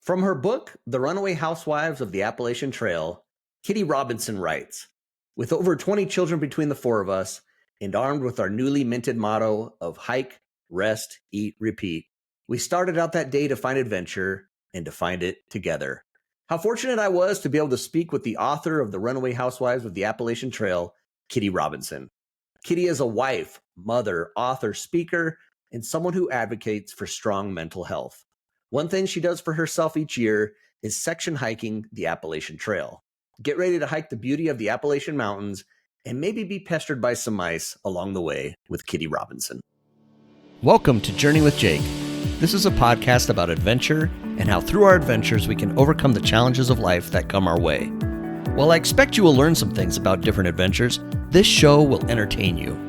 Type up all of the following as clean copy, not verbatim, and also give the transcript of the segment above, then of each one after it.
From her book, The Runaway Housewives of the Appalachian Trail, Kitty Robinson writes, with over 20 children between the four of us, and armed with our newly minted motto of hike, rest, eat, repeat, we started out that day to find adventure and to find it together. How fortunate I was to be able to speak with the author of The Runaway Housewives of the Appalachian Trail, Kitty Robinson. Kitty is a wife, mother, author, speaker, and someone who advocates for strong mental health. One thing she does for herself each year is section hiking the Appalachian Trail. Get ready to hike the beauty of the Appalachian Mountains and maybe be pestered by some mice along the way with Kitty Robinson. Welcome to Journey with Jake. This is a podcast about adventure and how through our adventures we can overcome the challenges of life that come our way. While I expect you will learn some things about different adventures, this show will entertain you.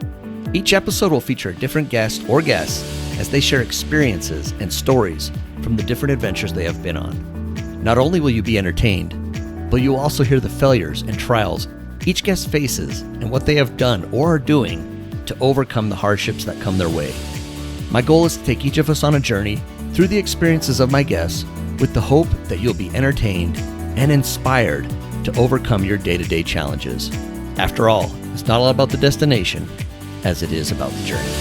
Each episode will feature a different guest or guests as they share experiences and stories from the different adventures they have been on. Not only will you be entertained, but you will also hear the failures and trials each guest faces and what they have done or are doing to overcome the hardships that come their way. My goal is to take each of us on a journey through the experiences of my guests with the hope that you'll be entertained and inspired to overcome your day-to-day challenges. After all, it's not all about the destination as it is about the journey.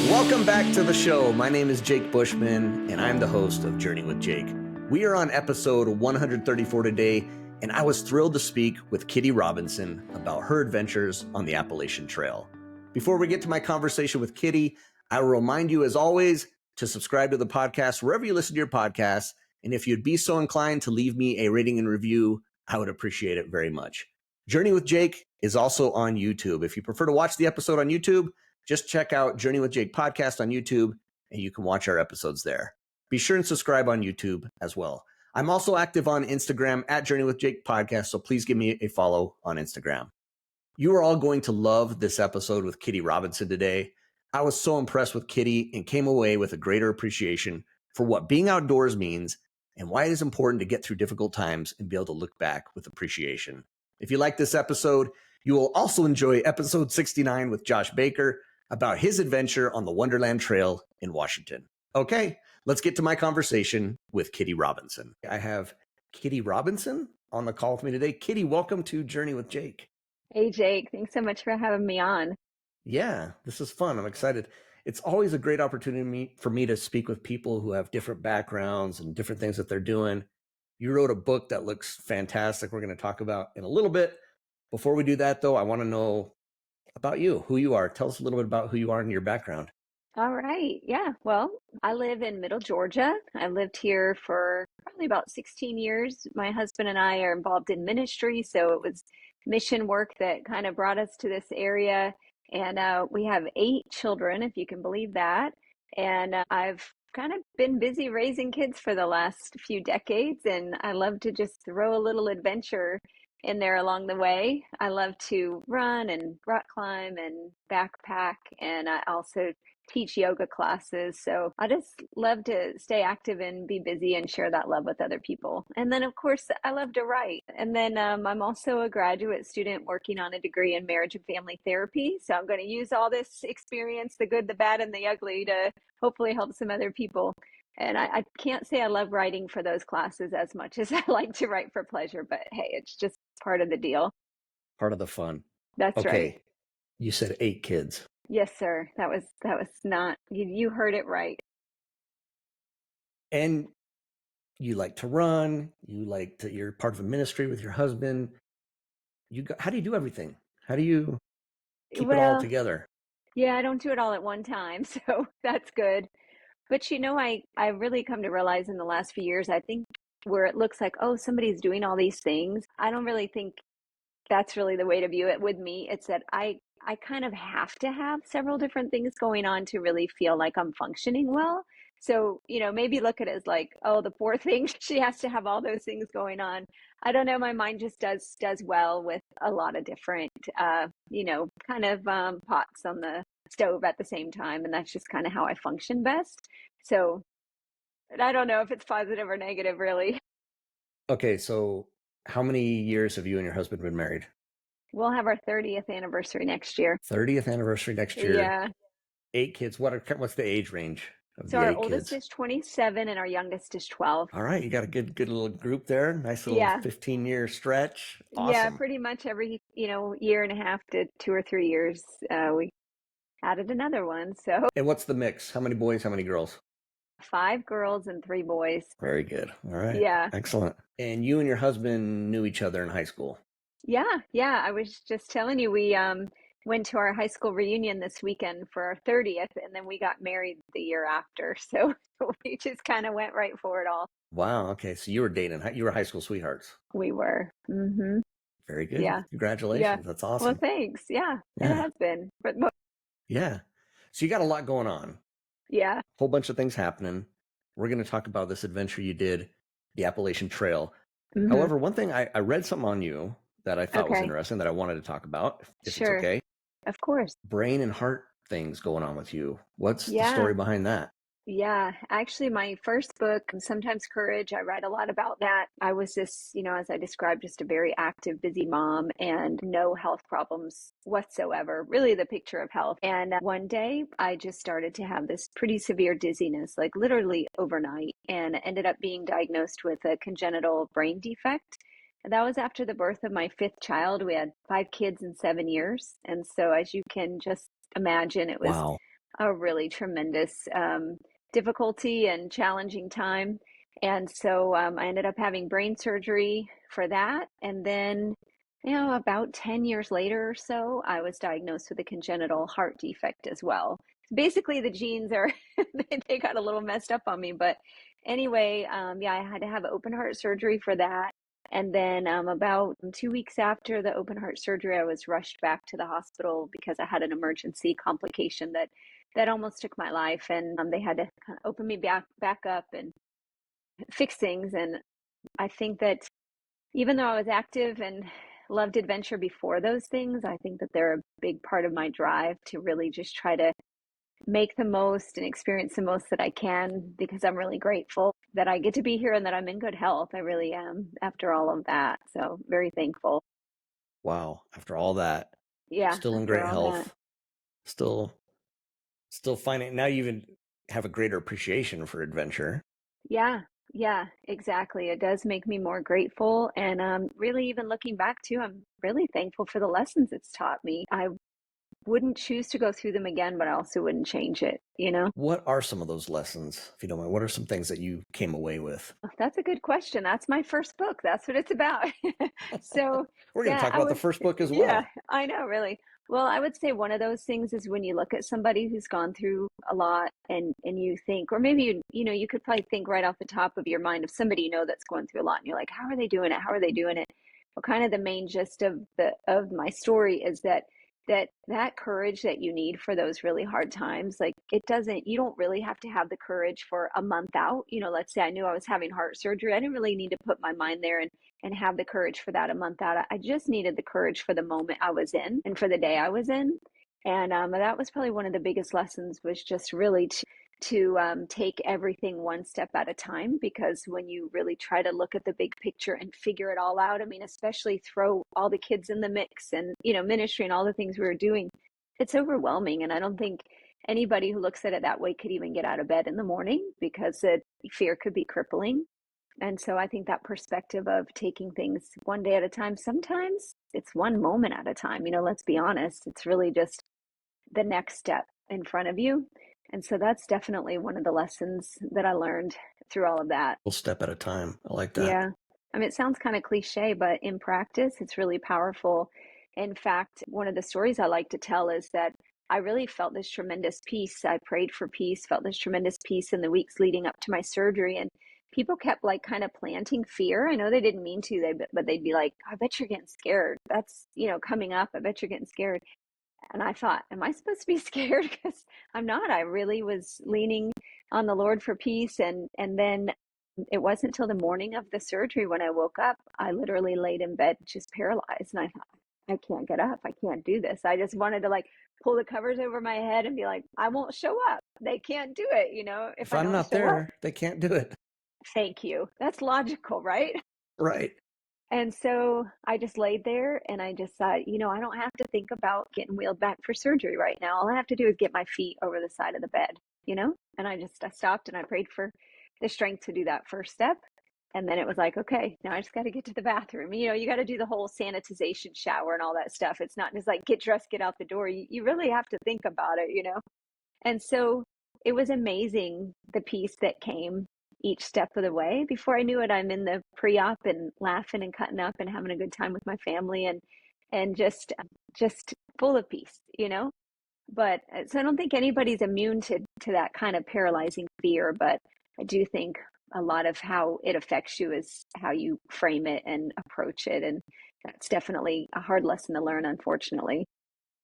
Welcome back to the show. My name is Jake Bushman, and I'm the host of Journey with Jake. We are on episode 134 today, and I was thrilled to speak with Kitty Robinson about her adventures on the Appalachian Trail. Before we get to my conversation with Kitty, I will remind you, as always, to subscribe to the podcast wherever you listen to your podcasts, and if you'd be so inclined to leave me a rating and review, I would appreciate it very much. Journey with Jake is also on YouTube. If you prefer to watch the episode on YouTube, just check out Journey with Jake podcast on YouTube, and you can watch our episodes there. Be sure and subscribe on YouTube as well. I'm also active on Instagram at Journey with Jake podcast, so please give me a follow on Instagram. You are all going to love this episode with Kitty Robinson today. I was so impressed with Kitty and came away with a greater appreciation for what being outdoors means and why it is important to get through difficult times and be able to look back with appreciation. If you like this episode, you will also enjoy episode 69 with Josh Baker about his adventure on the Wonderland Trail in Washington. Okay, let's get to my conversation with Kitty Robinson. I have Kitty Robinson on the call with me today. Kitty, welcome to Journey with Jake. Hey, Jake. Thanks so much for having me on. Yeah, this is fun. I'm excited. It's always a great opportunity for me to speak with people who have different backgrounds and different things that they're doing. You wrote a book that looks fantastic. We're going to talk about in a little bit. Before we do that, though, I want to know about you, who you are. Tell us a little bit about who you are and your background. All right. Yeah. Well, I live in Middle Georgia. I've lived here for probably about 16 years. My husband and I are involved in ministry, so it was mission work that kind of brought us to this area. And we have 8 children, if you can believe that. And I've kind of been busy raising kids for the last few decades, and I love to just throw a little adventure in there along the way. I love to run and rock climb and backpack, and I also teach yoga classes. So I just love to stay active and be busy and share that love with other people. And then, of course, I love to write. And then I'm also a graduate student working on a degree in marriage and family therapy. So I'm going to use all this experience, the good, the bad, and the ugly, to hopefully help some other people. And I can't say I love writing for those classes as much as I like to write for pleasure, but hey, it's just part of the deal. Part of the fun. That's right. Okay, you said 8 kids. Yes, sir. That was not you heard it right. And you like to run, you're part of a ministry with your husband. How do you do everything? How do you keep it all Well, together? yeah, I don't do it all at one time, so that's good. But I really come to realize in the last few years, I think where it looks like, oh, somebody's doing all these things, I don't really think that's really the way to view it with me. It's that I kind of have to have several different things going on to really feel like I'm functioning well. So, maybe look at it as like, oh, the poor thing, she has to have all those things going on. I don't know, my mind just does well with a lot of different kind of pots on the stove at the same time, and that's just kind of how I function best. So, I don't know if it's positive or negative really. Okay, so how many years have you and your husband been married? We'll have our 30th anniversary next year. 30th anniversary next year. Yeah. 8 kids. What's the age range of So the our eight oldest kids? is 27 and our youngest is 12. All right, you got a good little group there. Nice little Yeah. 15-year stretch. Yeah, Awesome. pretty much every, year and a half to 2 or 3 years, we added another one. So And what's the mix? How many boys, how many girls? 5 girls and 3 boys. Very good. All right. Yeah. Excellent. And you and your husband knew each other in high school. Yeah, yeah. I was just telling you, we went to our high school reunion this weekend for our 30th, and then we got married the year after. So we just kind of went right for it all. Wow. Okay. So you were dating, you were high school sweethearts. We were. Mm-hmm. Very good. Yeah. Yeah. Congratulations. That's Well, awesome. thanks. Yeah, it Yeah. has been. But Yeah. So you got a lot going on, yeah. whole bunch of things happening. We're going to talk about this adventure you did, the Appalachian Trail. Mm-hmm. However, one thing I read something on you that I thought was Okay. interesting that I wanted to talk about, if it's Sure. okay. Of course. Brain and heart things going on with you. What's the Yeah. story behind that? Yeah, actually, my first book, Sometimes Courage, I write a lot about that. I was this, as I described, just a very active, busy mom and no health problems whatsoever, really the picture of health. And one day I just started to have this pretty severe dizziness, like literally overnight, and ended up being diagnosed with a congenital brain defect. And that was after the birth of my fifth child. We had 5 kids in 7 years. And so, as you can just imagine, it was Wow. a really tremendous difficulty and challenging time. And so I ended up having brain surgery for that. And then, about 10 years later or so, I was diagnosed with a congenital heart defect as well. Basically, the genes are, they got a little messed up on me. But anyway, yeah, I had to have open heart surgery for that. And then about 2 weeks after the open heart surgery, I was rushed back to the hospital because I had an emergency complication that almost took my life, and they had to kind of open me back up and fix things. And I think that even though I was active and loved adventure before those things, I think that they're a big part of my drive to really just try to make the most and experience the most that I can, because I'm really grateful that I get to be here and that I'm in good health. I really am, after all of that. So very thankful. Wow. After all that, Yeah, still in after great all that. health, still finding now you even have a greater appreciation for adventure. Yeah, yeah, exactly. It does make me more grateful. And really, even looking back too, I'm really thankful for the lessons it's taught me. I wouldn't choose to go through them again, but I also wouldn't change it? What are some of those lessons, if you don't mind? What are some things that you came away with? That's a good question. That's my first book. That's what it's about. So, We're going to yeah, talk about the first book as yeah, well. I know, really. Well, I would say one of those things is when you look at somebody who's gone through a lot, and you think, or maybe you could probably think right off the top of your mind of somebody that's going through a lot, and you're like, how are they doing it? How are they doing it? Well, kind of the main gist of my story is that courage that you need for those really hard times, like, you don't really have to have the courage for a month out. Let's say I knew I was having heart surgery. I didn't really need to put my mind there and have the courage for that a month out. I just needed the courage for the moment I was in and for the day I was in. And that was probably one of the biggest lessons, was just really to take everything one step at a time. Because when you really try to look at the big picture and figure it all out, I mean, especially throw all the kids in the mix and, ministry and all the things we were doing, it's overwhelming. And I don't think anybody who looks at it that way could even get out of bed in the morning, because fear could be crippling. And so I think that perspective of taking things one day at a time, sometimes it's one moment at a time. Let's be honest, it's really just the next step in front of you. And so that's definitely one of the lessons that I learned through all of that. We'll step at a time. I like that. Yeah. I mean, it sounds kind of cliche, but in practice, it's really powerful. In fact, one of the stories I like to tell is that I really felt this tremendous peace. I prayed for peace, felt this tremendous peace in the weeks leading up to my surgery. And people kept like kind of planting fear. I know they didn't mean to, but they'd be like, I bet you're getting scared. That's, coming up. I bet you're getting scared. And I thought, am I supposed to be scared? Because I'm not. I really was leaning on the Lord for peace. And then it wasn't until the morning of the surgery when I woke up, I literally laid in bed just paralyzed. And I thought, I can't get up. I can't do this. I just wanted to like pull the covers over my head and be like, I won't show up. They can't do it, if If I I'm don't not show up. there, they can't do it. Thank you. That's logical, right? Right. And so I just laid there and I just thought, I don't have to think about getting wheeled back for surgery right now. All I have to do is get my feet over the side of the bed. And I stopped and I prayed for the strength to do that first step. And then it was like, okay, now I just got to get to the bathroom. You got to do the whole sanitization shower and all that stuff. It's not just like get dressed, get out the door. You really have to think about it. And so it was amazing the peace that came each step of the way. Before I knew it, I'm in the pre-op and laughing and cutting up and having a good time with my family and just full of peace. But so I don't think anybody's immune to that kind of paralyzing fear, but I do think a lot of how it affects you is how you frame it and approach it. And that's definitely a hard lesson to learn, unfortunately.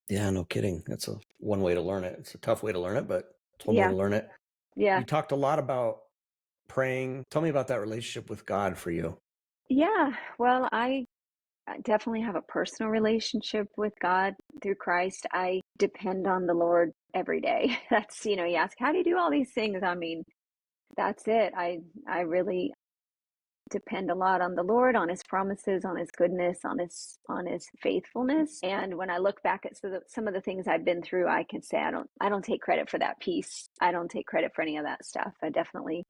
Yeah, no kidding. That's one way to learn it. It's a tough way to learn it, but it's one way Yeah. to learn it. Yeah. You talked a lot about praying. Tell me about that relationship with God for you. Yeah. Well, I definitely have a personal relationship with God through Christ. I depend on the Lord every day. You ask, how do you do all these things? I mean, that's it. I really depend a lot on the Lord, on his promises, on his goodness, on his faithfulness. And when I look back at some of the things I've been through, I can say I don't take credit for that peace. I don't take credit for any of that stuff. I definitely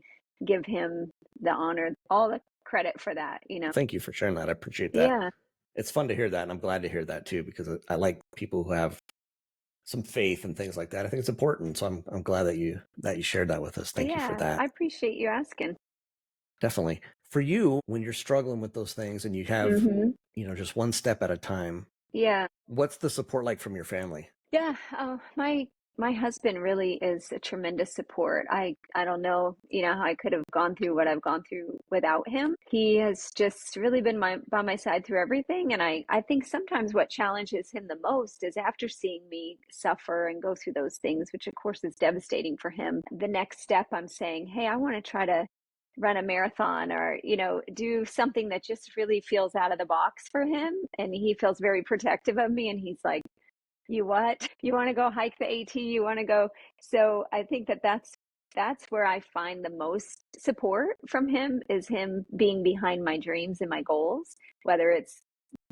give him the honor, all the credit for that. Thank you for sharing that. I appreciate that. Yeah. It's fun to hear that, and I'm glad to hear that too, because I like people who have some faith and things like that. I think it's important. So I'm glad that you shared that with us. Thank you for Yeah, that. I appreciate you asking. Definitely. For you, when you're struggling with those things and you have, Mm-hmm. just one step at a time, Yeah. what's the support like from your family? Yeah, my husband really is a tremendous support. I don't know, how I could have gone through what I've gone through without him. He has just really been by my side through everything, and I think sometimes what challenges him the most is after seeing me suffer and go through those things, which of course is devastating for him. The next step I'm saying, "Hey, I want to try to run a marathon or do something that just really feels out of the box for him." And he feels very protective of me, and he's like, you what? You want to go hike the AT? You want to go? So I think that's where I find the most support from him, is him being behind my dreams and my goals, whether it's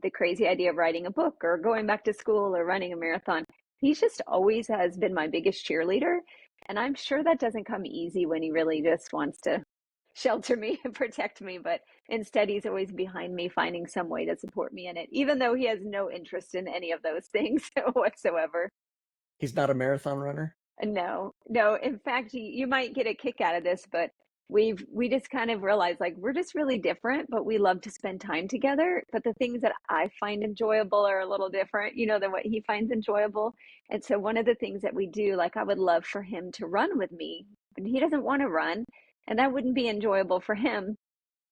the crazy idea of writing a book or going back to school or running a marathon. He's just always has been my biggest cheerleader. And I'm sure that doesn't come easy when he really just wants to shelter me and protect me. But instead, he's always behind me, finding some way to support me in it, even though he has no interest in any of those things whatsoever. He's not a marathon runner? No, no. In fact, you might get a kick out of this, but we just kind of realized like we're just really different, but we love to spend time together. But the things that I find enjoyable are a little different, than what he finds enjoyable. And so one of the things that we do, like I would love for him to run with me, but he doesn't want to run, and that wouldn't be enjoyable for him.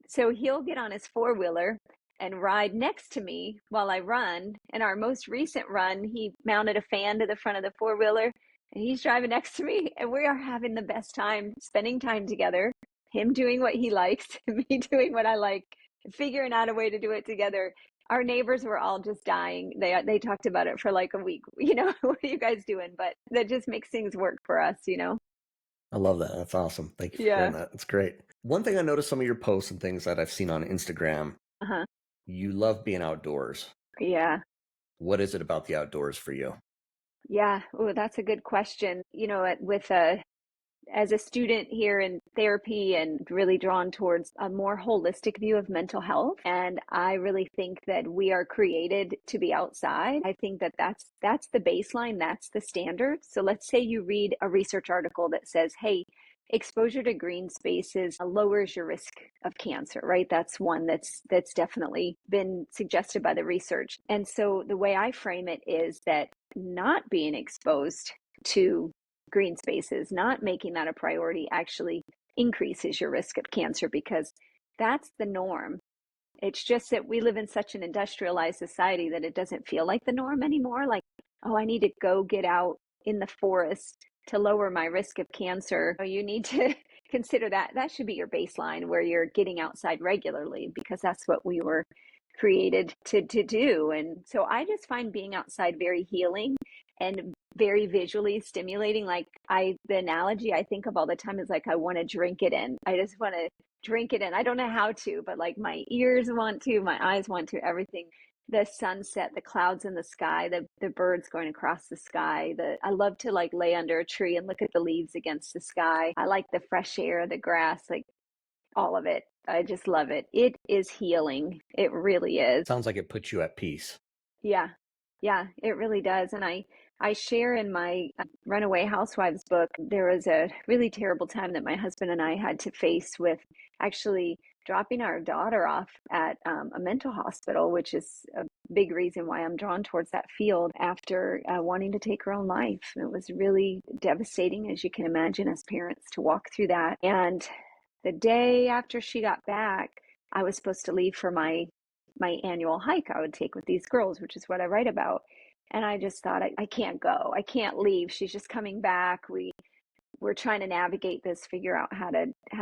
So he'll get on his four-wheeler and ride next to me while I run. In our most recent run, he mounted a fan to the front of the four-wheeler and he's driving next to me, and we are having the best time spending time together. Him doing what he likes, me doing what I like, figuring out a way to do it together. Our neighbors were all just dying. They talked about it for like a week. What are you guys doing? But that just makes things work for us. I love that. That's awesome. Thank you for sharing Yeah. that. That's great. One thing I noticed some of your posts and things that I've seen on Instagram, Uh-huh. you love being outdoors. Yeah. What is it about the outdoors for you? Yeah. Oh, that's a good question. As a student here in therapy and really drawn towards a more holistic view of mental health. And I really think that we are created to be outside. I think that that's the baseline, that's the standard. So let's say you read a research article that says, hey, exposure to green spaces lowers your risk of cancer, right? That's one that's definitely been suggested by the research. And so the way I frame it is that not being exposed to green spaces, not making that a priority, actually increases your risk of cancer, because that's the norm. It's just that we live in such an industrialized society that it doesn't feel like the norm anymore. Like, oh, I need to go get out in the forest to lower my risk of cancer. Oh, you need to consider that. That should be your baseline, where you're getting outside regularly, because that's what we were created to do. And so I just find being outside very healing and very visually stimulating. Like the analogy I think of all the time is like, I want to drink it in. I just want to drink it in. I don't know how to, but like my ears want to, my eyes want to, everything. The sunset, the clouds in the sky, the birds going across the sky. I love to like lay under a tree and look at the leaves against the sky. I like the fresh air, the grass, like all of it. I just love it. It is healing. It really is. Sounds like it puts you at peace. Yeah. Yeah, it really does. And I share in my Runaway Housewives book, there was a really terrible time that my husband and I had to face with actually dropping our daughter off at a mental hospital, which is a big reason why I'm drawn towards that field after wanting to take her own life. It was really devastating, as you can imagine, as parents to walk through that. And the day after she got back, I was supposed to leave for my annual hike I would take with these girls, which is what I write about. And I just thought, I can't go. I can't leave. She's just coming back. We're trying to navigate this, figure out how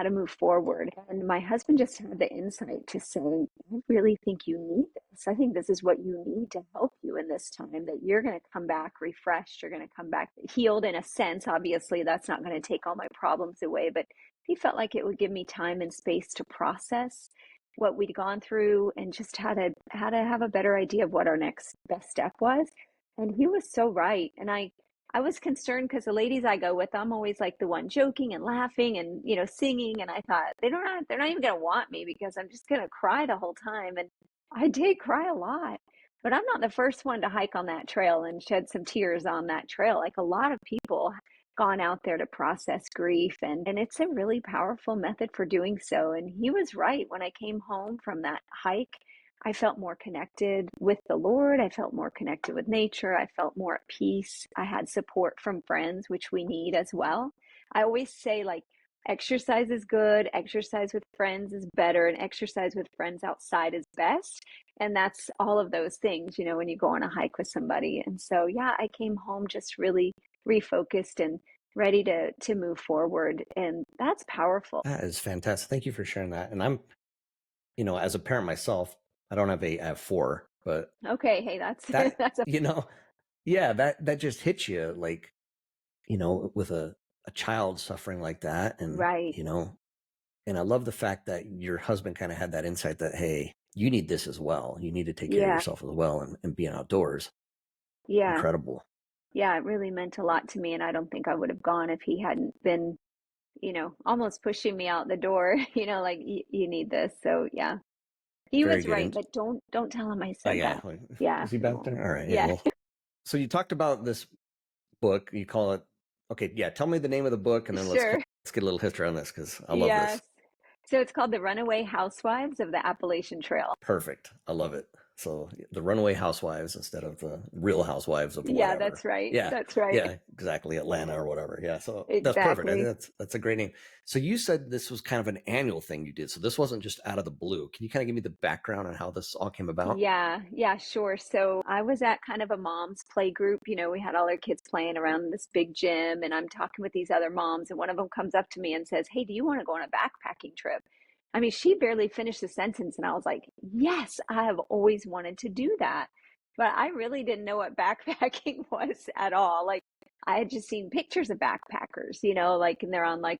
to move forward. And my husband just had the insight to say, I really think you need this. I think this is what you need to help you in this time, that you're going to come back refreshed. You're going to come back healed in a sense. Obviously, that's not going to take all my problems away, but he felt like it would give me time and space to process what we'd gone through and just how to have a better idea of what our next best step was. And he was so right. And I was concerned because the ladies I go with, I'm always like the one joking and laughing and, singing. And I thought they're not even going to want me because I'm just going to cry the whole time. And I did cry a lot, but I'm not the first one to hike on that trail and shed some tears on that trail. Like a lot of people gone out there to process grief, and it's a really powerful method for doing so. And he was right. When I came home from that hike, I felt more connected with the Lord. I felt more connected with nature. I felt more at peace. I had support from friends, which we need as well. I always say, like, exercise is good, exercise with friends is better, and exercise with friends outside is best. And that's all of those things, when you go on a hike with somebody. And so, yeah, I came home just really refocused and ready to move forward. And that's powerful. That is fantastic. Thank you for sharing that. And I'm, as a parent myself, I don't have I have four, but Okay, hey, that's that, that's a yeah, that just hits you like, with a child suffering like that. And, right. and I love the fact that your husband kind of had that insight that, hey, you need this as well. You need to take care of Yeah, yourself as well and being outdoors. yeah, Incredible. yeah. It really meant a lot to me, and I don't think I would have gone if he hadn't been, almost pushing me out the door. Like you need this. So yeah, he Very was good. right, And but don't tell him I oh said yeah. that. Yeah, Is he he back won't. there? All right. Yeah. Yeah, Well, so you talked about this book. You call it, okay. Yeah. Tell me the name of the book and then sure. let's get a little history on this because I love this. Yes. So it's called The Runaway Housewives of the Appalachian Trail. Perfect. I love it. So the Runaway Housewives instead of the Real Housewives of Yeah, whatever. that's right. Yeah, That's right. yeah, exactly. Atlanta or whatever. Yeah, so that's perfect. I think Exactly. that's a great name. So you said this was kind of an annual thing you did. So this wasn't just out of the blue. Can you kind of give me the background on how this all came about? Yeah, yeah, sure. So I was at kind of a mom's play group. We had all our kids playing around this big gym, and I'm talking with these other moms, and one of them comes up to me and says, "Hey, do you want to go on a backpacking trip?" I mean, she barely finished the sentence, and I was like, "Yes, I have always wanted to do that." But I really didn't know what backpacking was at all. Like, I had just seen pictures of backpackers, like, and they're on like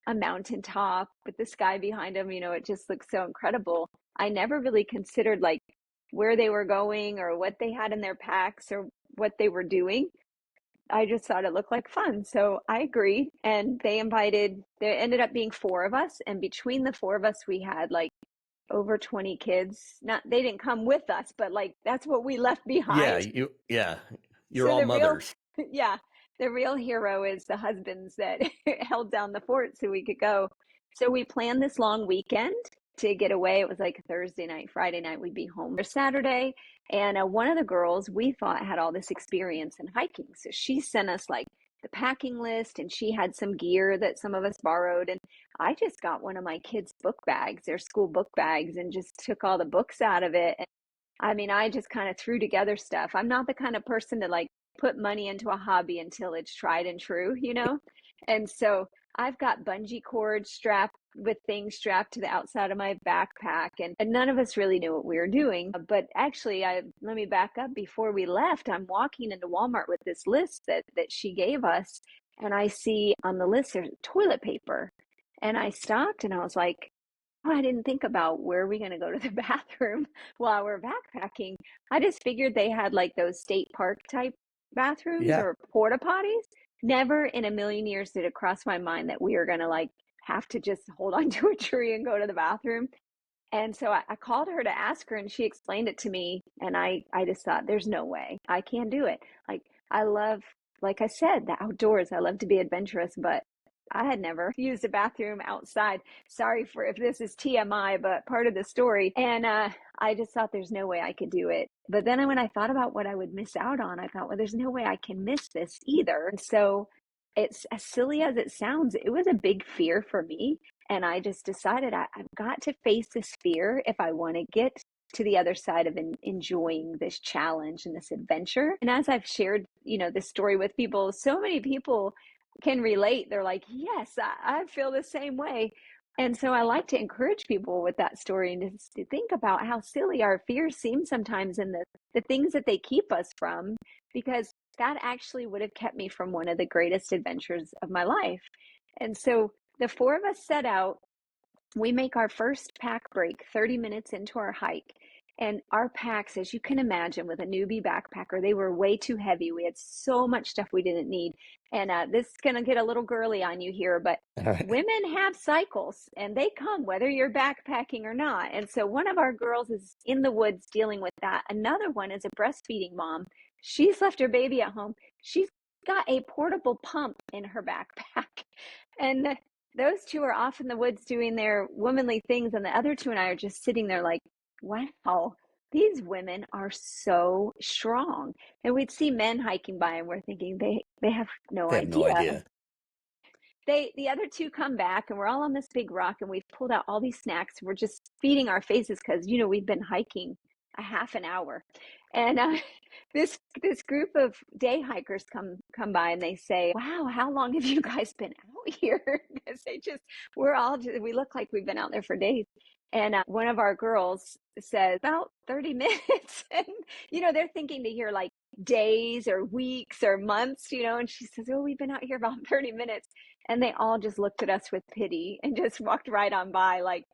a mountaintop with the sky behind them, it just looks so incredible. I never really considered like where they were going or what they had in their packs or what they were doing. I just thought it looked like fun. So I agreed. And there ended up being four of us. And between the four of us, we had like over 20 kids. Not, they didn't come with us, but like that's what we left Yeah, behind. you're So all the real, mothers. yeah, the real hero is the husbands that held down the fort so we could go. So we planned this long weekend to get away. It was like Thursday night, Friday night, we'd be home for Saturday. And one of the girls we thought had all this experience in hiking. So she sent us like the packing list and she had some gear that some of us borrowed. And I just got one of my kids' book bags, their school book bags, and just took all the books out of it. I mean, I just kind of threw together stuff. I'm not the kind of person to like put money into a hobby until it's tried and true. And so I've got bungee cords strapped with things strapped to the outside of my backpack, and none of us really knew what we were doing. But actually, let me back up. Before we left, I'm walking into Walmart with this list that she gave us, and I see on the list there's toilet paper, and I stopped and I was like, oh, I didn't think about where are we going to go to the bathroom while we're backpacking. I just figured they had like those state park type bathrooms Yeah. or porta potties. Never in a million years did it cross my mind that we were going to like have to just hold onto a tree and go to the bathroom. And so I called her to ask her and she explained it to me. And I just thought, there's no way I can't do it. Like, I love, like I said, the outdoors. I love to be adventurous, but I had never used a bathroom outside. Sorry for if this is TMI, but part of the story. And I just thought there's no way I could do it. But then when I thought about what I would miss out on, I thought, well, there's no way I can miss this either. So it's as silly as it sounds, it was a big fear for me. And I just decided I've got to face this fear if I want to get to the other side of enjoying this challenge and this adventure. And as I've shared, this story with people, so many people can relate. They're like, yes, I feel the same way. And so I like to encourage people with that story and to think about how silly our fears seem sometimes and the things that they keep us from, because that actually would have kept me from one of the greatest adventures of my life. And so the four of us set out. We make our first pack break 30 minutes into our hike. And our packs, as you can imagine, with a newbie backpacker, they were way too heavy. We had so much stuff we didn't need. And this is going to get a little girly on you here, but All right. women have cycles and they come whether you're backpacking or not. And so one of our girls is in the woods dealing with that. Another one is a breastfeeding mom. She's left her baby at home. She's got a portable pump in her backpack. And those two are off in the woods doing their womanly things, and the other two and I are just sitting there like, wow, these women are so strong. And we'd see men hiking by and we're thinking they have no They have no idea. idea. The other two come back and we're all on this big rock and we've pulled out all these snacks. We're just feeding our faces because we've been hiking a half an hour. And this group of day hikers come by and they say, wow, how long have you guys been out here? Because we look like we've been out there for days. And one of our girls says about 30 minutes. And they're thinking to hear like days or weeks or months, and she says, oh, we've been out here about 30 minutes. And they all just looked at us with pity and just walked right on by like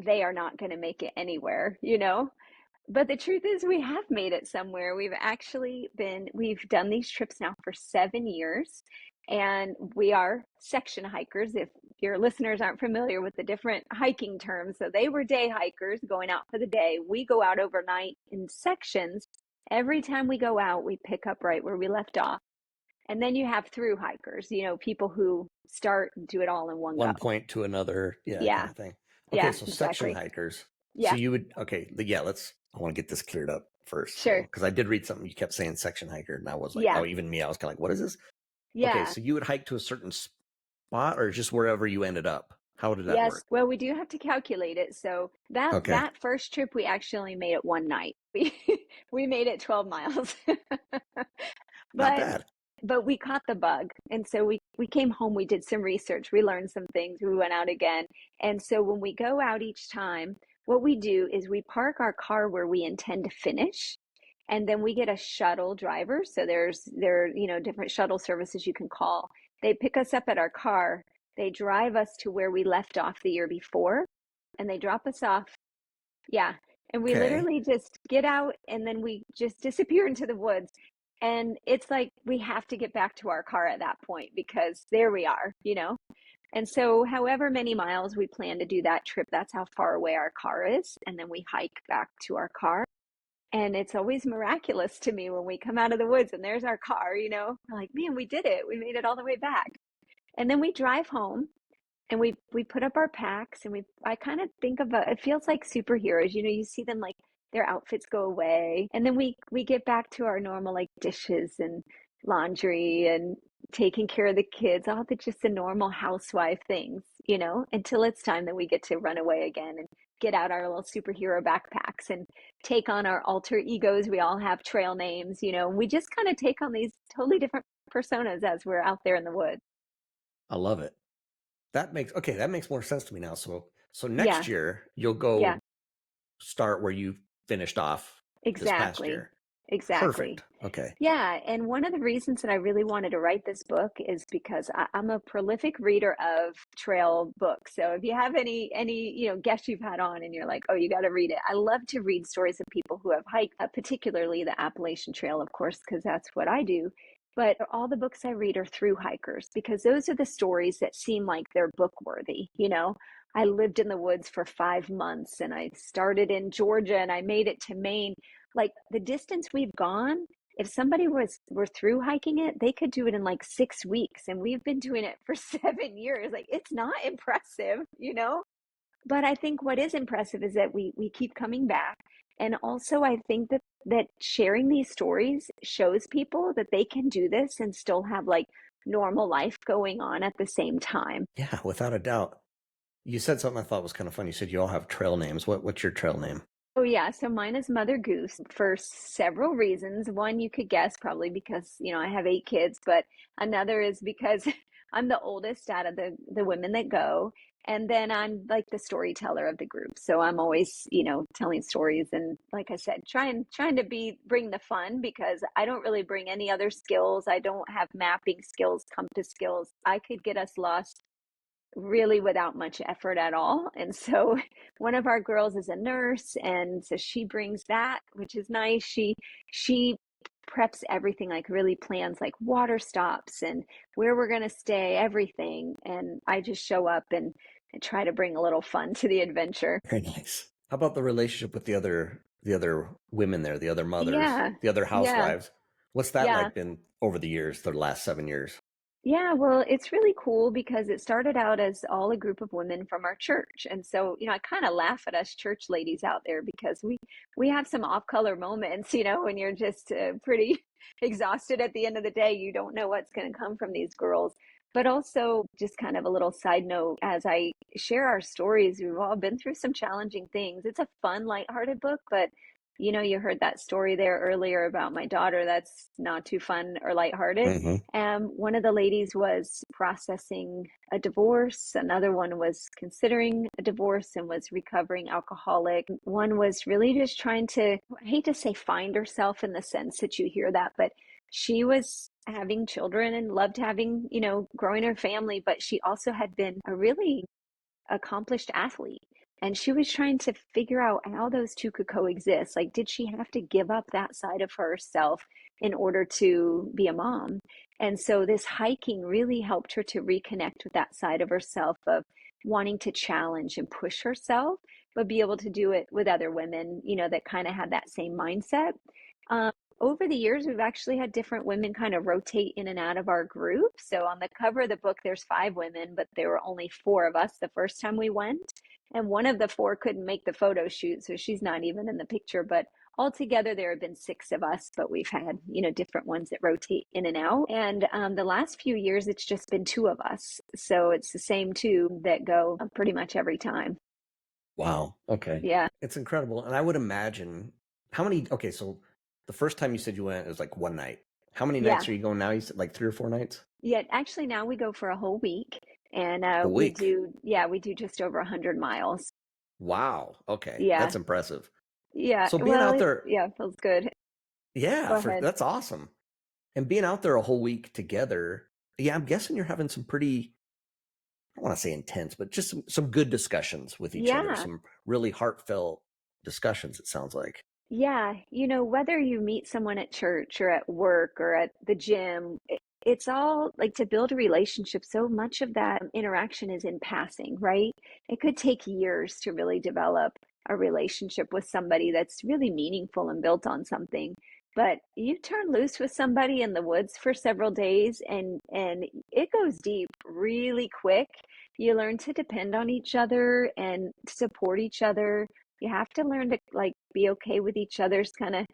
they are not going to make it anywhere. But the truth is, we have made it somewhere. We've done these trips now for 7 years, and we are section hikers. If your listeners aren't familiar with the different hiking terms, so they were day hikers going out for the day. We go out overnight in sections. Every time we go out, we pick up right where we left off. And then you have through hikers, people who start and do it all in one go. One point to another, yeah, kind Yeah, of thing. Okay, yeah, so section exactly. hikers. So Yeah, you would, okay, yeah, I want to get this cleared up first. So, sure. because I did read something, you kept saying section hiker, and I was like, Yeah, oh, even me, I was kind of like, what is this? Okay, yeah. so you would hike to a certain spot or just wherever you ended up? How did that Yes. work? Well, we do have to calculate it. So that Okay, that first trip, we actually only made it one night. We made it 12 miles. not But bad. but we caught the bug. And so we came home, we did some research, we learned some things, we went out again. And so when we go out each time, what we do is we park our car where we intend to finish. And then we get a shuttle driver. So there are different shuttle services you can call. They pick us up at our car. They drive us to where we left off the year before, and they drop us off. Yeah. And we Okay, literally just get out and then we just disappear into the woods. And it's like we have to get back to our car at that point because there we are. And so, however many miles we plan to do that trip, that's how far away our car is. And then we hike back to our car. And it's always miraculous to me when we come out of the woods and there's our car. We're like, man, we did it. We made it all the way back. And then we drive home and we put up our packs and I kind of think of it feels like superheroes. You see them like their outfits go away. And then we get back to our normal like dishes and laundry and taking care of the kids, all the normal housewife things, until it's time that we get to run away again and get out our little superhero backpacks and take on our alter egos. We all have trail names, and we just kind of take on these totally different personas as we're out there in the woods. I love it. That makes more sense to me now. So Yeah, next year you'll yeah, go start where you finished off this past exactly. year. exactly. Perfect. Okay. Yeah, and one of the reasons that I really wanted to write this book is because I'm a prolific reader of trail books. So if you have any guests you've had on and you're like, oh, you got to read it. I love to read stories of people who have hiked, particularly the Appalachian Trail, of course, because that's what I do. But all the books I read are through hikers because those are the stories that seem like they're book worthy. I lived in the woods for 5 months and I started in Georgia and I made it to Maine. Like the distance we've gone, if somebody were through hiking it, they could do it in like 6 weeks, and we've been doing it for 7 years. Like it's not impressive. But I think what is impressive is that we keep coming back, and also I think that sharing these stories shows people that they can do this and still have like normal life going on at the same time. Yeah, without a doubt. You said something I thought was kind of funny. You said you all have trail names. What's your trail name? Oh yeah, so mine is Mother Goose for several reasons. One, you could guess probably because, I have 8 kids, but another is because I'm the oldest out of the women that go. And then I'm like the storyteller of the group. So I'm always, telling stories and like I said, trying to bring the fun because I don't really bring any other skills. I don't have mapping skills, compass skills. I could get us lost really without much effort at all. And so one of our girls is a nurse, and so she brings that, which is nice. She preps everything, like really plans like water stops and where we're going to stay, everything. And I just show up and try to bring a little fun to the adventure. Very nice. How about the relationship with the other women there, the other mothers, Yeah. the other Yeah. housewives? What's that Yeah. like been over the years, the last 7 years? Yeah, well, it's really cool because it started out as all a group of women from our church. And so, I kind of laugh at us church ladies out there because we have some off-color moments, when you're just pretty exhausted at the end of the day. You don't know what's going to come from these girls. But also, just kind of a little side note, as I share our stories, we've all been through some challenging things. It's a fun, lighthearted book, but you heard that story there earlier about my daughter. That's not too fun or lighthearted. Hmm. One of the ladies was processing a divorce. Another one was considering a divorce and was recovering alcoholic. One was really just trying to, I hate to say find herself in the sense that you hear that, but she was having children and loved having, growing her family, but she also had been a really accomplished athlete. And she was trying to figure out how those two could coexist. Like, did she have to give up that side of herself in order to be a mom? And so this hiking really helped her to reconnect with that side of herself of wanting to challenge and push herself, but be able to do it with other women, that kind of had that same mindset. Um, Over the years, we've actually had different women kind of rotate in and out of our group. So on the cover of the book, there's 5 women, but there were only 4 of us the first time we went. And one of the 4 couldn't make the photo shoot, so she's not even in the picture. But altogether, there have been 6 of us, but we've had, different ones that rotate in and out. And the last few years, it's just been 2 of us. So it's the same 2 that go pretty much every time. Wow. Okay. Yeah. It's incredible. And I would imagine okay, so the first time you said you went, it was like one night. How many Yeah. nights are you going now? You said like 3 or 4 nights? Yeah, actually now we go for a whole week and A we week. do yeah, we do just over 100 miles. Wow. Okay. Yeah. That's impressive. Yeah. So being Well, out there, yeah, feels good. yeah, Go for ahead. that's awesome. And being out there a whole week together, yeah, I'm guessing you're having some pretty, I don't want to say intense, but just some good discussions with each other, Yeah. some really heartfelt discussions, it sounds like. Yeah, whether you meet someone at church or at work or at the gym, it's all like to build a relationship. So much of that interaction is in passing, right? It could take years to really develop a relationship with somebody that's really meaningful and built on something. But you turn loose with somebody in the woods for several days and it goes deep really quick. You learn to depend on each other and support each other. You have to learn to like be okay with each other's kind of,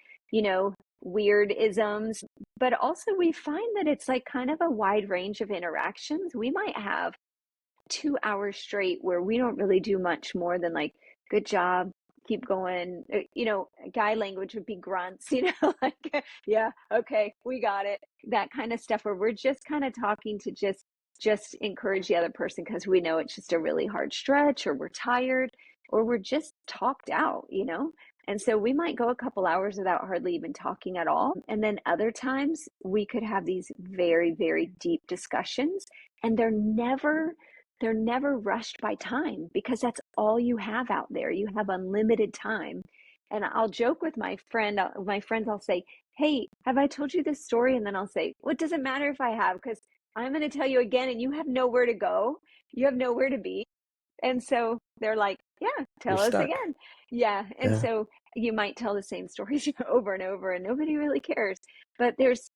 weird isms. But also we find that it's like kind of a wide range of interactions. We might have 2 hours straight where we don't really do much more than like, good job, keep going. Guy language would be grunts, like, yeah, okay, we got it. That kind of stuff where we're just kind of talking to just encourage the other person because we know it's just a really hard stretch or we're tired or we're just talked out. And so we might go a couple hours without hardly even talking at all. And then other times we could have these very, very deep discussions, and they're never rushed by time because that's all you have out there. You have unlimited time. And I'll joke with my friends, I'll say, "Hey, have I told you this story?" And then I'll say, "Well, it doesn't matter if I have, because I'm going to tell you again and you have nowhere to go. You have nowhere to be." And so they're like, "Yeah, You're tell us stuck. again." Yeah. And Yeah. so you might tell the same stories over and over and nobody really cares. But there's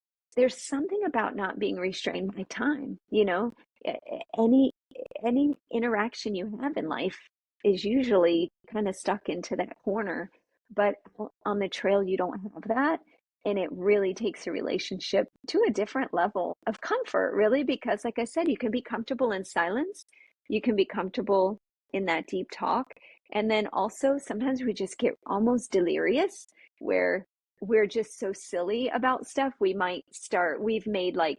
something about not being restrained by time, you know? Any interaction you have in life is usually kind of stuck into that corner. But on the trail, you don't have that. And it really takes a relationship to a different level of comfort, really, because like I said, you can be comfortable in silence. You can be comfortable in that deep talk. And then also sometimes we just get almost delirious where we're just so silly about stuff. We've made like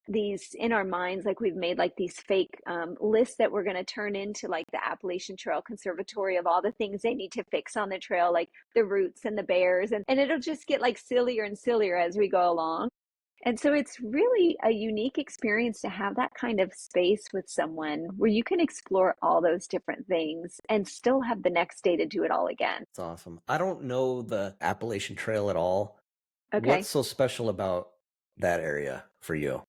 these in our minds, like we've made like these fake lists that we're going to turn into like the Appalachian Trail Conservatory of all the things they need to fix on the trail, like the roots and the bears. And it'll just get like sillier and sillier as we go along. And so it's really a unique experience to have that kind of space with someone where you can explore all those different things and still have the next day to do it all again. It's awesome. I don't know the Appalachian Trail at all. What's Okay. so special about that area for you?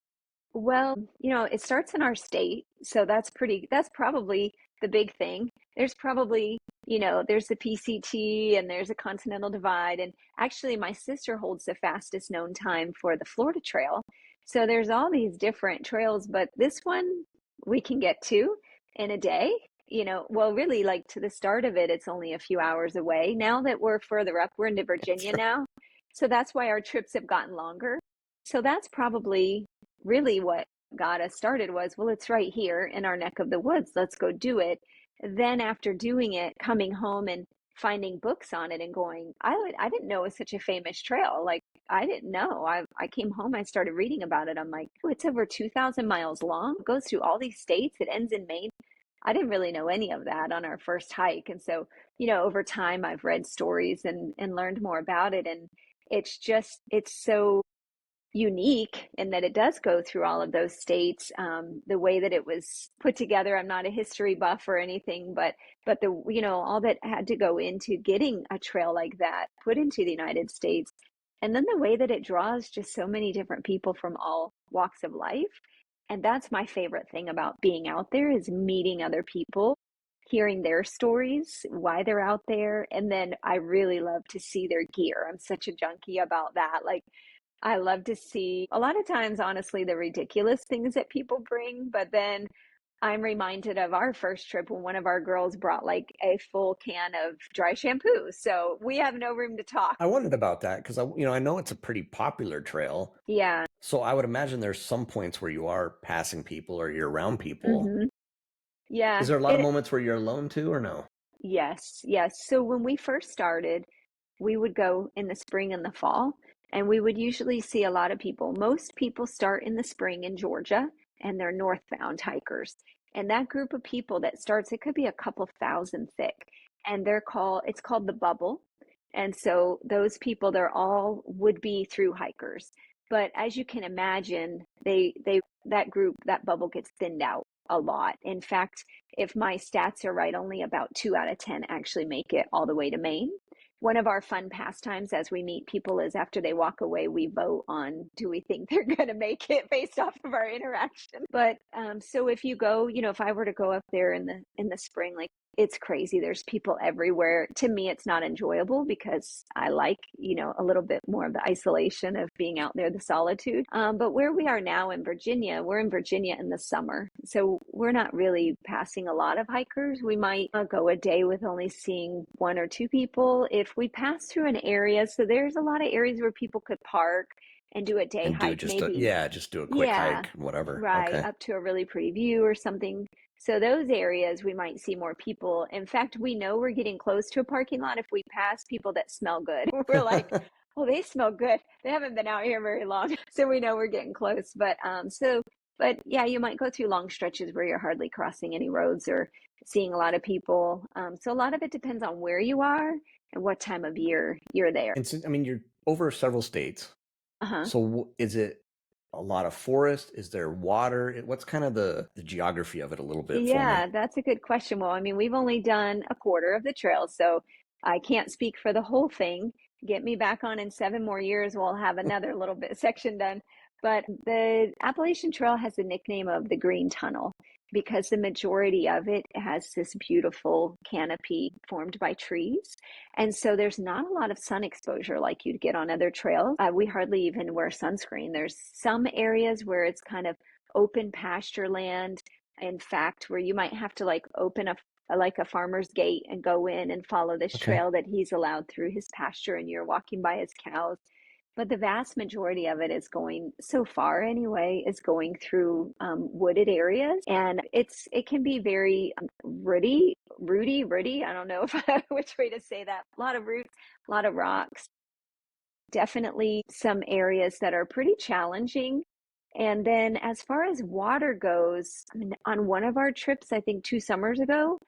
Well, it starts in our state, so that's probably the big thing. There's probably, there's the PCT and there's a Continental Divide. And actually, my sister holds the fastest known time for the Florida Trail. So there's all these different trails, but this one we can get to in a day. Well, really, like to the start of it, it's only a few hours away. Now that we're further up, we're into Virginia now. So that's why our trips have gotten longer. So that's probably really what got us started was, well, it's right here in our neck of the woods. Let's go do it. Then after doing it, coming home and finding books on it and going, I didn't know it was such a famous trail. Like I didn't know. I came home, I started reading about it. I'm like, oh, it's over 2,000 miles long. It goes through all these states. It ends in Maine. I didn't really know any of that on our first hike. And so, over time I've read stories and learned more about it. And it's so unique in that it does go through all of those states. The way that it was put together, I'm not a history buff or anything, but the all that had to go into getting a trail like that put into the United States, and then the way that it draws just so many different people from all walks of life. And that's my favorite thing about being out there is meeting other people, hearing their stories, why they're out there. And then I really love to see their gear. I'm such a junkie about that. Like I love to see a lot of times, honestly, the ridiculous things that people bring. But then I'm reminded of our first trip when one of our girls brought like a full can of dry shampoo. So we have no room to talk. I wondered about that because I know it's a pretty popular trail. Yeah. So I would imagine there's some points where you are passing people or you're around people. hmm Is Yeah. there a lot of moments where you're alone too, or no? Yes. Yes. So when we first started, we would go in the spring and the fall, and we would usually see a lot of people. Most people start in the spring in Georgia, and they're northbound hikers. And that group of people that starts, it could be a couple thousand thick, and it's called the bubble. And so those people, they're all would be through hikers. But as you can imagine, that group, that bubble gets thinned out a lot. In fact, if my stats are right, only about 2 out of 10 actually make it all the way to Maine. One of our fun pastimes as we meet people is after they walk away, we vote on do we think they're going to make it based off of our interaction. But so if you go, if I were to go up there in the spring, like it's crazy. There's people everywhere. To me, it's not enjoyable because I like, a little bit more of the isolation of being out there, the solitude. But where we are now in Virginia, we're in Virginia in the summer. So we're not really passing a lot of hikers. We might go a day with only seeing one or two people. If we pass through an area, so there's a lot of areas where people could park and do a day And do hike, just maybe. just do a quick Yeah, hike, whatever. right, Okay. up to a really pretty view or something. So those areas we might see more people. In fact, we know we're getting close to a parking lot if we pass people that smell good. We're like, oh, they smell good. They haven't been out here very long. So we know we're getting close. But yeah, you might go through long stretches where you're hardly crossing any roads or seeing a lot of people. So a lot of it depends on where you are and what time of year you're there. And so, I mean, you're over several states. Uh-huh. So is it a lot of forest? Is there water? What's kind of the geography of it a little bit for me? Yeah, that's a good question. Well, I mean, we've only done a quarter of the trail, so I can't speak for the whole thing. Get me back on in 7 more years, we'll have another little bit section done. But the Appalachian Trail has the nickname of the Green Tunnel because the majority of it has this beautiful canopy formed by trees. And so there's not a lot of sun exposure like you'd get on other trails. We hardly even wear sunscreen. There's some areas where it's kind of open pasture land, in fact, where you might have to like open like a farmer's gate and go in and follow this Okay. trail that he's allowed through his pasture, and you're walking by his cows. But the vast majority of it is going, so far anyway, is going through wooded areas, and it can be very rooty. I don't know if which way to say that. A lot of roots, a lot of rocks, definitely some areas that are pretty challenging. And then as far as water goes, I mean, on one of our trips, I think 2 summers ago,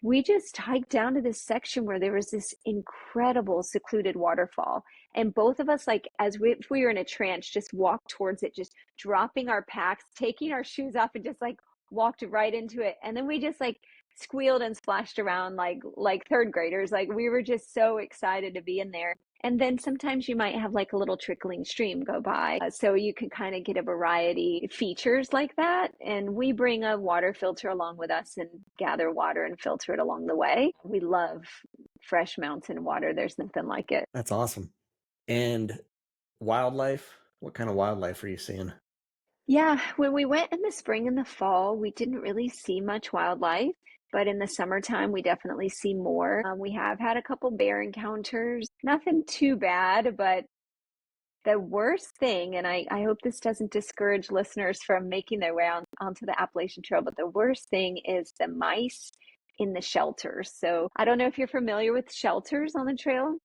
we just hiked down to this section where there was this incredible secluded waterfall. And both of us, like as if we were in a trance, just walked towards it, just dropping our packs, taking our shoes off, and just like walked right into it. And then we just like squealed and splashed around like third graders. Like we were just so excited to be in there. And then sometimes you might have like a little trickling stream go by. So you can kind of get a variety of features like that. And we bring a water filter along with us and gather water and filter it along the way. We love fresh mountain water. There's nothing like it. That's awesome. And wildlife? What kind of wildlife are you seeing? Yeah, when we went in the spring and the fall, we didn't really see much wildlife. But in the summertime, we definitely see more. We have had a couple bear encounters. Nothing too bad, but the worst thing, and I hope this doesn't discourage listeners from making their way onto the Appalachian Trail, but the worst thing is the mice in the shelters. So I don't know if you're familiar with shelters on the trail.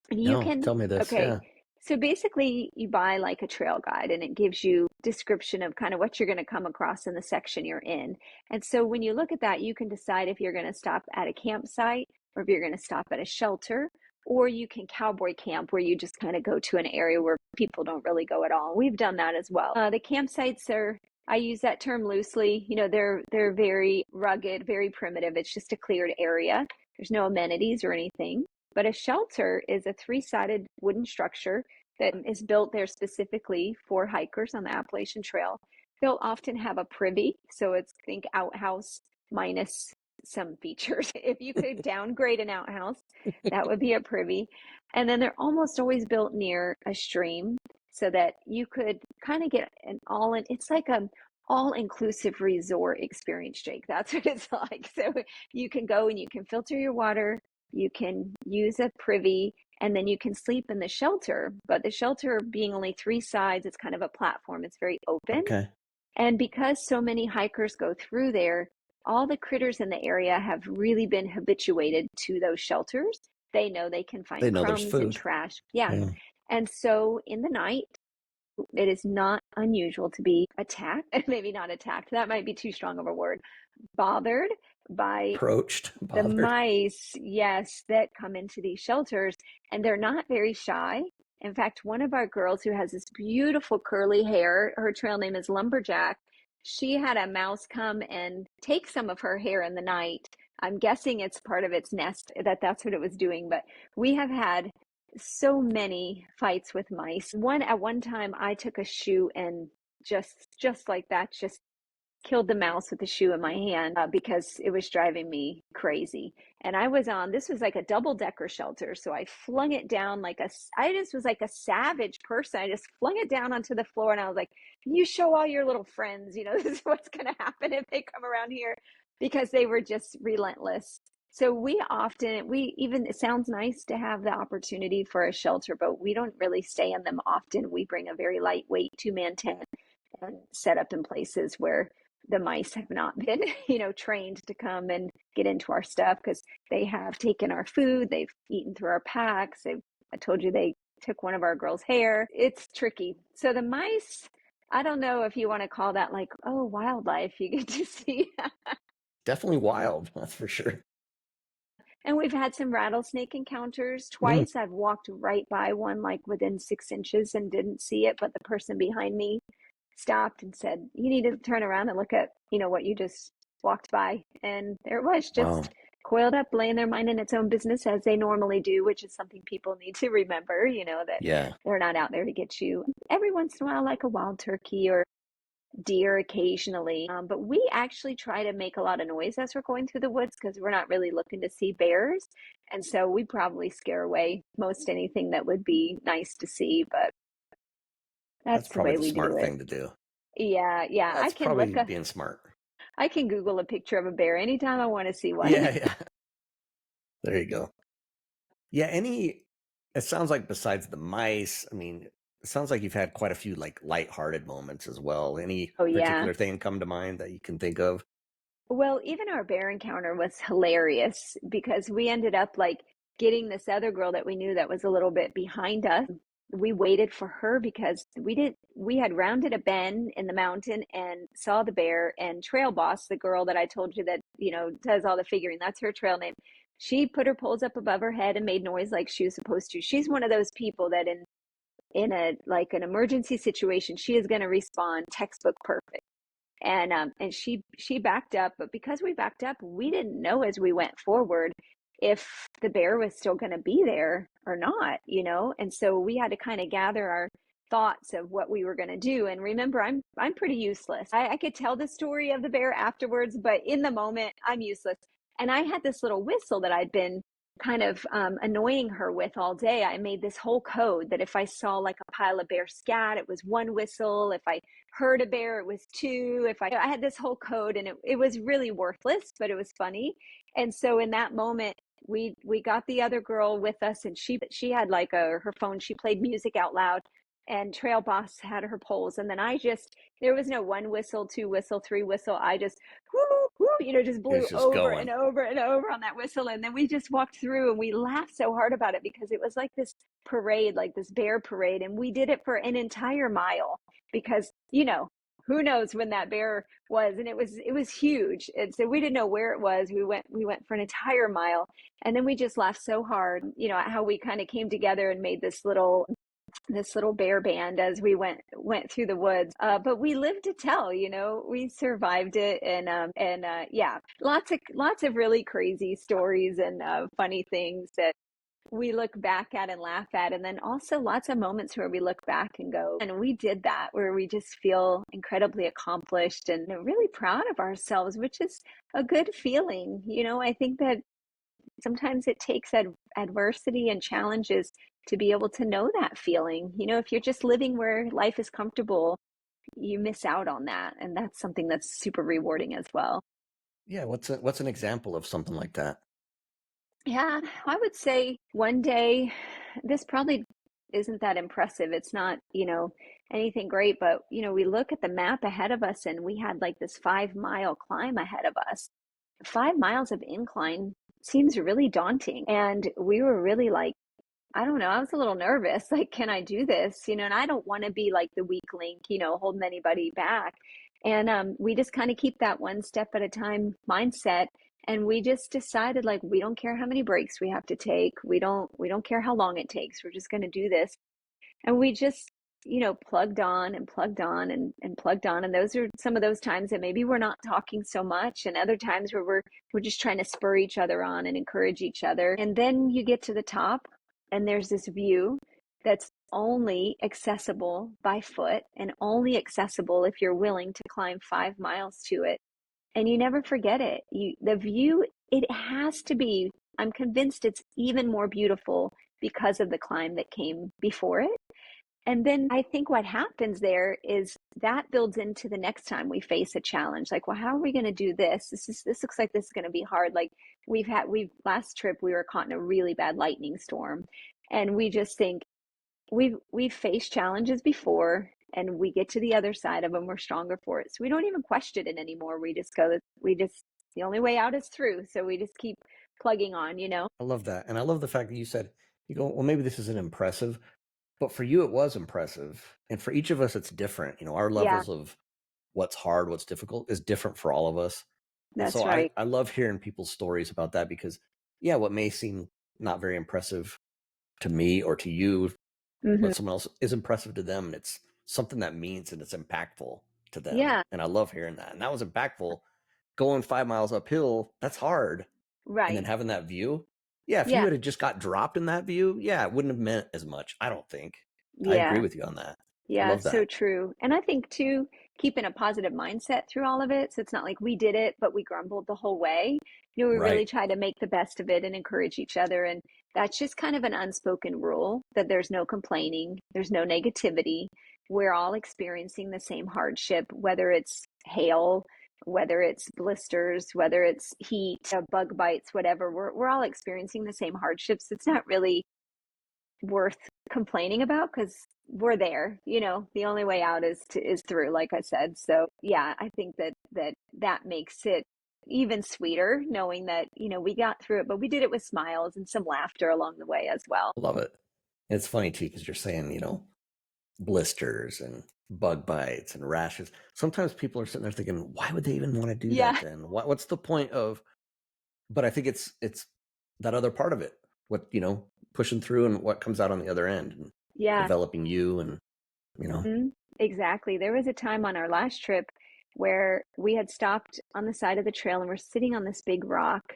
And you No, can, tell me this. okay, Yeah. so basically you buy like a trail guide and it gives you description of kind of what you're going to come across in the section you're in. And so when you look at that, you can decide if you're going to stop at a campsite or if you're going to stop at a shelter, or you can cowboy camp where you just kind of go to an area where people don't really go at all. We've done that as well. The campsites are, I use that term loosely. You know, they're very rugged, very primitive. It's just a cleared area. There's no amenities or anything. But a shelter is a three-sided wooden structure that is built there specifically for hikers on the Appalachian Trail. They'll often have a privy, so it's think outhouse minus some features. If you could downgrade an outhouse, that would be a privy. And then they're almost always built near a stream so that you could kind of get an it's like a all-inclusive resort experience, Jake. That's what it's like. So you can go and you can filter your water, you can use a privy, and then you can sleep in the shelter. But the shelter being only three sides, it's kind of a platform, it's very open. Okay. And because so many hikers go through there, all the critters in the area have really been habituated to those shelters. They know they can They find know there's crumbs and food. trash. Yeah. Yeah. And so in the night, it is not unusual to be attacked, maybe not attacked, that might be too strong of a word, bothered by Approached, the bothered. mice, yes, that come into these shelters, and they're not very shy. In fact, one of our girls who has this beautiful curly hair, her trail name is Lumberjack, she had a mouse come and take some of her hair in the night. I'm guessing it's part of its nest, that's what it was doing, but we have had so many fights with mice. At one time I took a shoe and just like that, just killed the mouse with the shoe in my hand because it was driving me crazy. And this was like a double decker shelter. So I flung it down I just was like a savage person. I just flung it down onto the floor and I was like, you show all your little friends, this is what's going to happen if they come around here, because they were just relentless. So it sounds nice to have the opportunity for a shelter, but we don't really stay in them often. We bring a very lightweight 2-man tent and set up in places where the mice have not been, trained to come and get into our stuff, because they have taken our food, they've eaten through our packs. I told you they took one of our girls' hair. It's tricky. So the mice, I don't know if you want to call that like, oh, wildlife you get to see. Definitely wild, that's for sure. And we've had some rattlesnake encounters. Mm. Twice I've walked right by one, like within 6 inches, and didn't see it, but the person behind me stopped and said, "You need to turn around and look at, what you just walked by." And there it was, Wow. just coiled up, laying there minding its own business as they normally do, which is something people need to remember, that Yeah, they're not out there to get you. Every once in a while, like a wild turkey or deer occasionally. But we actually try to make a lot of noise as we're going through the woods because we're not really looking to see bears. And so we probably scare away most anything that would be nice to see, but that's that's the probably way the we do smart it. thing to do. Yeah, yeah. That's probably being smart. I can Google a picture of a bear anytime I want to see one. Yeah, yeah. There you go. Yeah, it sounds like besides the mice, I mean, it sounds like you've had quite a few like lighthearted moments as well. Any Oh, yeah. particular thing come to mind that you can think of? Well, even our bear encounter was hilarious because we ended up like getting this other girl that we knew that was a little bit behind us. We waited for her because we had rounded a bend in the mountain and saw the bear, and Trail Boss, the girl that I told you that, does all the figuring, that's her trail name. She put her poles up above her head and made noise like she was supposed to. She's one of those people that in a like an emergency situation, she is going to respond textbook perfect. And she backed up, but because we backed up, we didn't know as we went forward if the bear was still going to be there or not. And so we had to kind of gather our thoughts of what we were going to do. And remember, I'm pretty useless. I could tell the story of the bear afterwards, but in the moment I'm useless. And I had this little whistle that I'd been kind of annoying her with all day. I made this whole code that if I saw like a pile of bear scat, it was one whistle. If I heard a bear, it was two. If I had this whole code, and it was really worthless, but it was funny. And so in that moment, we got the other girl with us, and she had like her phone. She played music out loud, and Trail Boss had her poles. And then there was no one whistle, two whistle, three whistle. I just whoo, whoo, just blew It's just over going. and over and over on that whistle. And then we just walked through, and we laughed so hard about it because it was like this parade, like this bear parade, and we did it for an entire mile because who knows when that bear was, and it was huge. And so we didn't know where it was. We went for an entire mile, and then we just laughed so hard, at how we kind of came together and made this little bear band as we went through the woods. But we lived to tell. We survived it, and yeah, lots of really crazy stories and funny things that we look back at and laugh at. And then also lots of moments where we look back and go, and we did that, where we just feel incredibly accomplished and really proud of ourselves, which is a good feeling. I think that sometimes it takes adversity and challenges to be able to know that feeling. If you're just living where life is comfortable, you miss out on that. And that's something that's super rewarding as well. Yeah, what's an example of something like that? Yeah, I would say one day, this probably isn't that impressive. It's not, anything great, but, we look at the map ahead of us and we had like this 5 mile climb ahead of us. 5 miles of incline seems really daunting. And we were really like, I don't know, I was a little nervous. Like, can I do this? And I don't want to be like the weak link, holding anybody back. And we just kind of keep that one step at a time mindset. And we just decided, like, we don't care how many breaks we have to take. We don't care how long it takes. We're just going to do this. And we just, plugged on and plugged on and plugged on. And those are some of those times that maybe we're not talking so much, and other times where we're just trying to spur each other on and encourage each other. And then you get to the top, and there's this view that's only accessible by foot and only accessible if you're willing to climb 5 miles to it. And you never forget it. The view, it has to be, I'm convinced it's even more beautiful because of the climb that came before it. And then I think what happens there is that builds into the next time we face a challenge. Like, well, how are we going to do this? This looks like this is going to be hard. Like we've last trip we were caught in a really bad lightning storm, and we just think we've faced challenges before, and we get to the other side of them, we're stronger for it. So we don't even question it anymore. We just go, the only way out is through. So we just keep plugging on. I love that. And I love the fact that you said, you go, well, maybe this isn't impressive, but for you, it was impressive. And for each of us, it's different. Our Yeah, levels of what's hard, what's difficult is different for all of us. And that's so I, right. I love hearing people's stories about that because yeah, what may seem not very impressive to me or to you, Hmm. but someone else is impressive to them, and it's something that means and it's impactful to them. Yeah, And I love hearing that. And that was impactful. Going 5 miles uphill, that's hard. And then right. having that view, yeah, if you Yeah, had just got dropped in that view, yeah, it wouldn't have meant as much. I don't think. I agree yeah. with you on that. I Yeah, love so that. true. And I think too, keeping a positive mindset through all of it. So it's not like we did it, but we grumbled the whole way. We really Right. try to make the best of it and encourage each other. And that's just kind of an unspoken rule that there's no complaining, there's no negativity. We're all experiencing the same hardship, whether it's hail, whether it's blisters, whether it's heat, bug bites, whatever. We're all experiencing the same hardships. It's not really worth complaining about because we're there. The only way out is through, like I said. So yeah, I think that makes it even sweeter knowing that we got through it, but we did it with smiles and some laughter along the way as well. Love it. It's funny too, because you're saying, blisters and bug bites and rashes. Sometimes people are sitting there thinking, why would they even want to do Yeah. that then? What's the point of, but I think it's that other part of it, what, pushing through and what comes out on the other end and Yeah. developing you and, Hmm. Exactly. There was a time on our last trip where we had stopped on the side of the trail and we're sitting on this big rock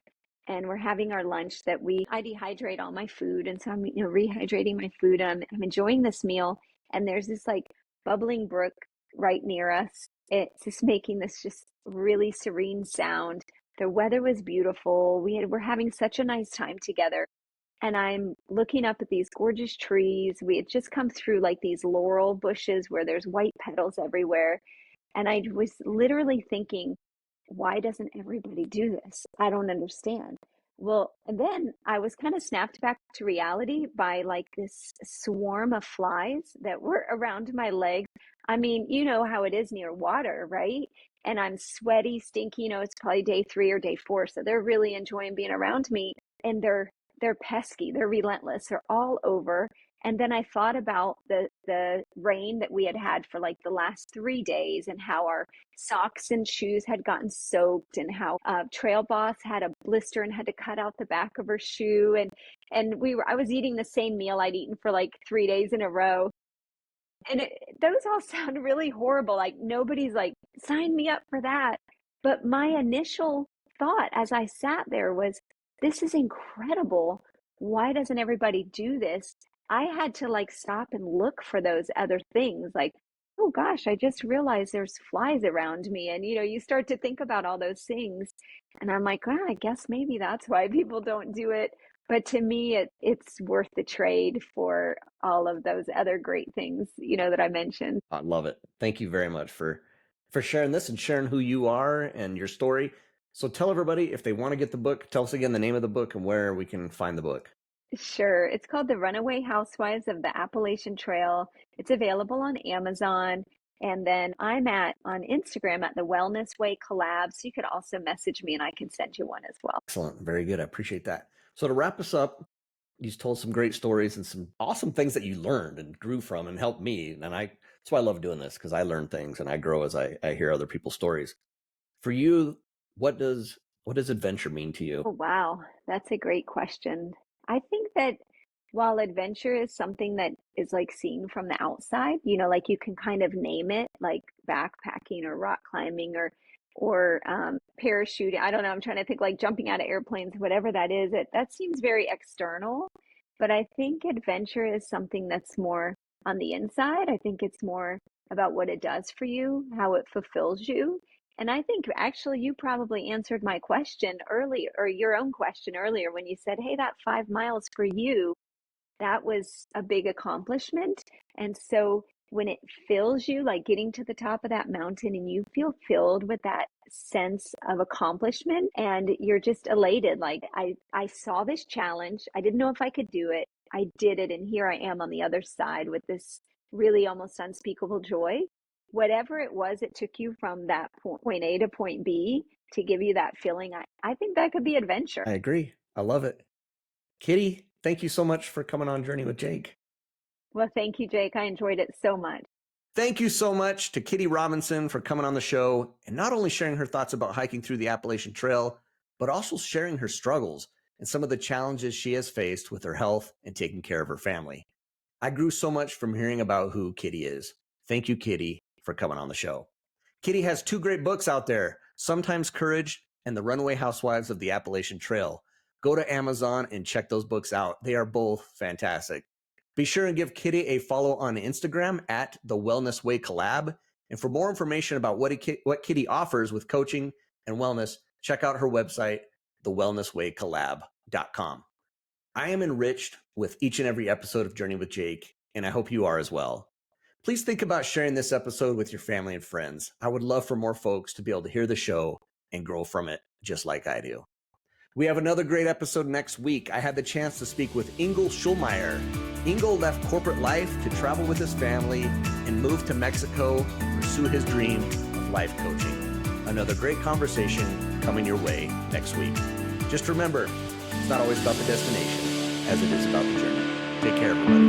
and we're having our lunch I dehydrate all my food. And so I'm, rehydrating my food and I'm enjoying this meal. And there's this like bubbling brook right near us. It's just making this just really serene sound. The weather was beautiful. We're having such a nice time together, and I'm looking up at these gorgeous trees. We had just come through like these laurel bushes where there's white petals everywhere. And I was literally thinking, why doesn't everybody do this? I don't understand. Well, and then I was kind of snapped back to reality by like this swarm of flies that were around my legs. I mean, you know how it is near water, right? And I'm sweaty, stinky, it's probably day 3 or day 4, so they're really enjoying being around me. And they're pesky, they're relentless, they're all over. And then I thought about the rain that we had had for like the last 3 days and how our socks and shoes had gotten soaked and how Trail Boss had a blister and had to cut out the back of her shoe. And I was eating the same meal I'd eaten for like 3 days in a row. And those all sound really horrible. Like nobody's like, sign me up for that. But my initial thought as I sat there was, this is incredible. Why doesn't everybody do this? I had to like stop and look for those other things. Like, oh gosh, I just realized there's flies around me. And you start to think about all those things. And I'm like, oh, I guess maybe that's why people don't do it. But to me, it's worth the trade for all of those other great things, that I mentioned. I love it. Thank you very much for sharing this and sharing who you are and your story. So tell everybody, if they want to get the book, tell us again the name of the book and where we can find the book. Sure. It's called The Runaway Housewives of the Appalachian Trail. It's available on Amazon. And then I'm on Instagram at the Wellness Way Collab. So you could also message me and I can send you one as well. Excellent. Very good. I appreciate that. So to wrap us up, you told some great stories and some awesome things that you learned and grew from and helped me. And that's why I love doing this, because I learn things and I grow as I hear other people's stories. For you, what does adventure mean to you? Oh, wow. That's a great question. I think that while adventure is something that is like seen from the outside, like you can kind of name it, like backpacking or rock climbing or parachuting. I don't know. I'm trying to think like jumping out of airplanes, whatever that is. That seems very external, but I think adventure is something that's more on the inside. I think it's more about what it does for you, how it fulfills you. And I think actually you probably answered my question earlier, or your own question earlier, when you said, hey, that 5 miles for you, that was a big accomplishment. And so when it fills you, like getting to the top of that mountain and you feel filled with that sense of accomplishment and you're just elated, like I saw this challenge. I didn't know if I could do it. I did it. And here I am on the other side with this really almost unspeakable joy. Whatever it was, it took you from that point A to point B to give you that feeling. I think that could be adventure. I agree. I love it. Kitty, thank you so much for coming on Journey with Jake. Well, thank you, Jake. I enjoyed it so much. Thank you so much to Kitty Robinson for coming on the show and not only sharing her thoughts about hiking through the Appalachian Trail, but also sharing her struggles and some of the challenges she has faced with her health and taking care of her family. I grew so much from hearing about who Kitty is. Thank you, Kitty, for coming on the show. Kitty has 2 great books out there, Sometimes Courage and The Runaway Housewives of the Appalachian Trail. Go to Amazon and check those books out. They are both fantastic. Be sure and give Kitty a follow on Instagram at The Wellness Way Collab. And for more information about what Kitty offers with coaching and wellness, check out her website, thewellnesswaycollab.com. I am enriched with each and every episode of Journey with Jake, and I hope you are as well. Please think about sharing this episode with your family and friends. I would love for more folks to be able to hear the show and grow from it just like I do. We have another great episode next week. I had the chance to speak with Ingo Schulmeyer. Ingo left corporate life to travel with his family and move to Mexico to pursue his dream of life coaching. Another great conversation coming your way next week. Just remember, it's not always about the destination as it is about the journey. Take care, everybody.